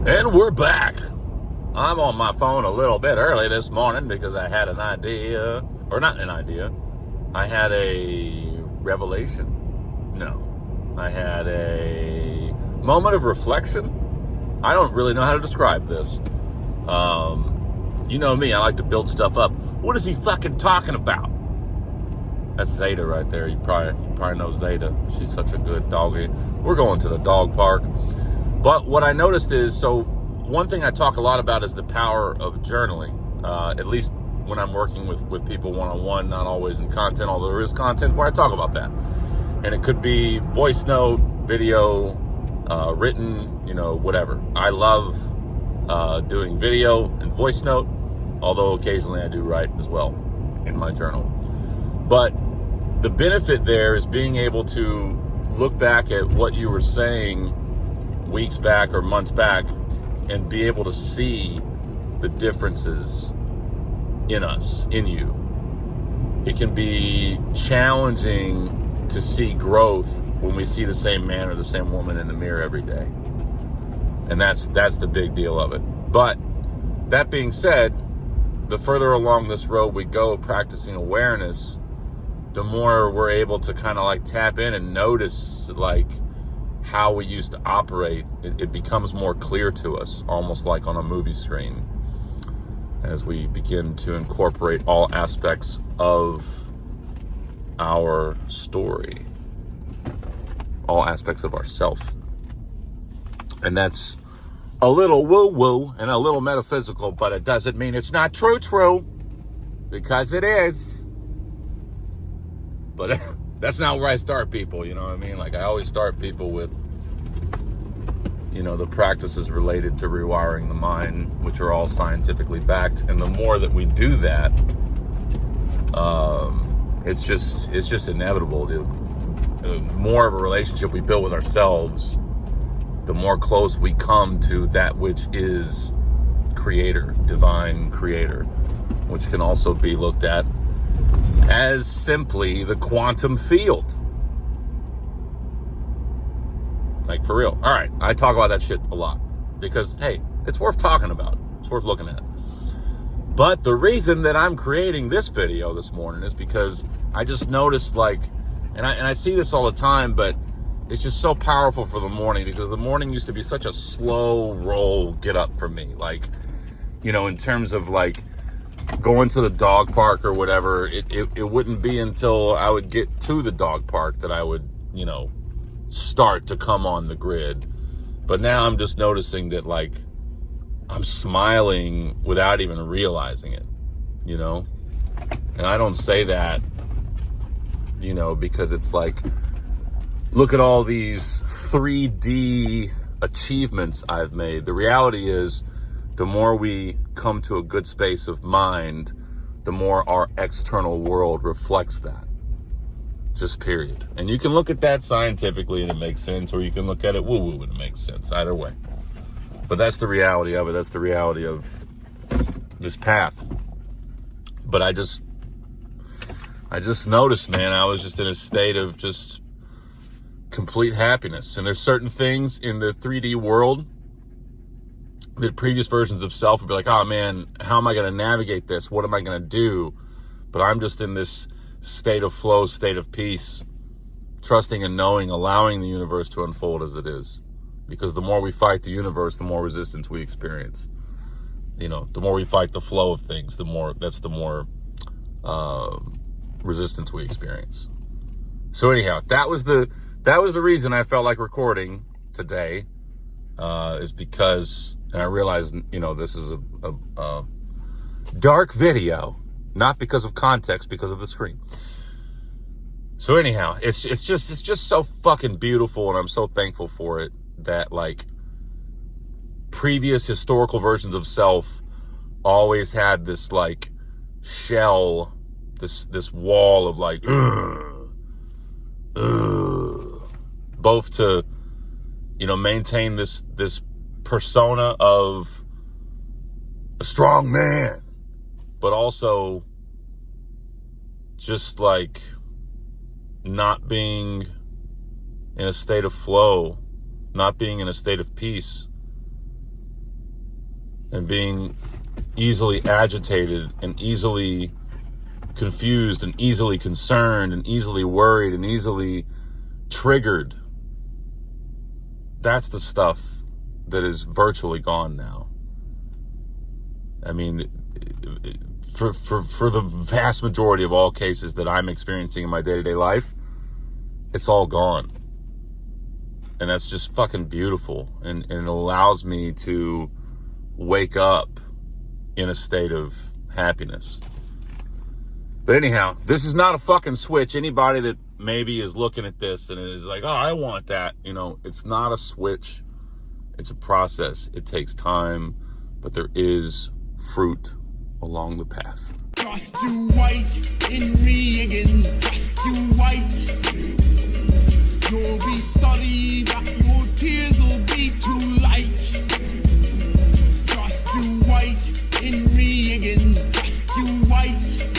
And we're back. I'm on my phone a little bit early this morning because I had an idea, or not an idea. I had a revelation. No. I had a moment of reflection. I don't really know how to describe this. You know me, I like to build stuff up. What is he fucking talking about? That's Zeta right there. You probably know Zeta. She's such a good doggy. We're going to the dog park. But what I noticed is, so one thing I talk a lot about is the power of journaling, at least when I'm working with people one-on-one, not always in content, although there is content where I talk about that. And it could be voice note, video, written, whatever. I love doing video and voice note, although occasionally I do write as well in my journal. But the benefit there is being able to look back at what you were saying weeks back or months back and be able to see the differences in us, in you. It can be challenging to see growth when we see the same man or the same woman in the mirror every day. And that's the big deal of it. But that being said, the further along this road we go practicing awareness, the more we're able to kind of like tap in and notice like how we used to operate. It becomes more clear to us, almost like on a movie screen, as we begin to incorporate all aspects of our story, all aspects of ourself. And that's a little woo-woo and a little metaphysical, but it doesn't mean it's not true, because it is. But that's not where I start people, you know what I mean? Like I always start people with, the practices related to rewiring the mind, which are all scientifically backed. And the more that we do that, it's just inevitable. The more of a relationship we build with ourselves, the more close we come to that which is creator, divine creator, which can also be looked at as simply the quantum field. Like, for real. All right, I talk about that shit a lot because, hey, it's worth talking about. It's worth looking at. But the reason that I'm creating this video this morning is because I just noticed, like, and I see this all the time, but it's just so powerful for the morning, because the morning used to be such a slow roll get up for me. Like, in terms of like going to the dog park or whatever, it wouldn't be until I would get to the dog park that I would, start to come on the grid. But now I'm just noticing that, like, I'm smiling without even realizing it, And I don't say that, because it's like, look at all these 3D achievements I've made. The reality is, the more we come to a good space of mind, the more our external world reflects that. Just period. And you can look at that scientifically and it makes sense, or you can look at it woo-woo and it makes sense. Either way. But that's the reality of it. That's the reality of this path. But I just noticed, man, I was just in a state of just complete happiness. And there's certain things in the 3D world that previous versions of self would be like, oh man, how am I going to navigate this? What am I going to do? But I'm just in this state of flow, state of peace, trusting and knowing, allowing the universe to unfold as it is. Because the more we fight the universe, the more resistance we experience. The more we fight the flow of things, the more resistance we experience. So anyhow, that was the reason I felt like recording today, is because, and I realized, this is a dark video, not because of context, because of the screen. So anyhow, it's just so fucking beautiful, and I'm so thankful for it, that like previous historical versions of self always had this like shell, this wall of like, both to, maintain this persona of a strong man, but also just like not being in a state of flow, not being in a state of peace, and being easily agitated and easily confused and easily concerned and easily worried and easily triggered. That's the stuff that is virtually gone now. I mean, for the vast majority of all cases that I'm experiencing in my day-to-day life, it's all gone. And that's just fucking beautiful. And it allows me to wake up in a state of happiness. But anyhow, this is not a fucking switch. Anybody that maybe is looking at this and is like, oh, I want that. It's not a switch. It's a process. It takes time, but there is fruit along the path. Just you white in Reagan, just you white. You'll be sorry that your tears will be too light. Just you white in Reagan, just you white.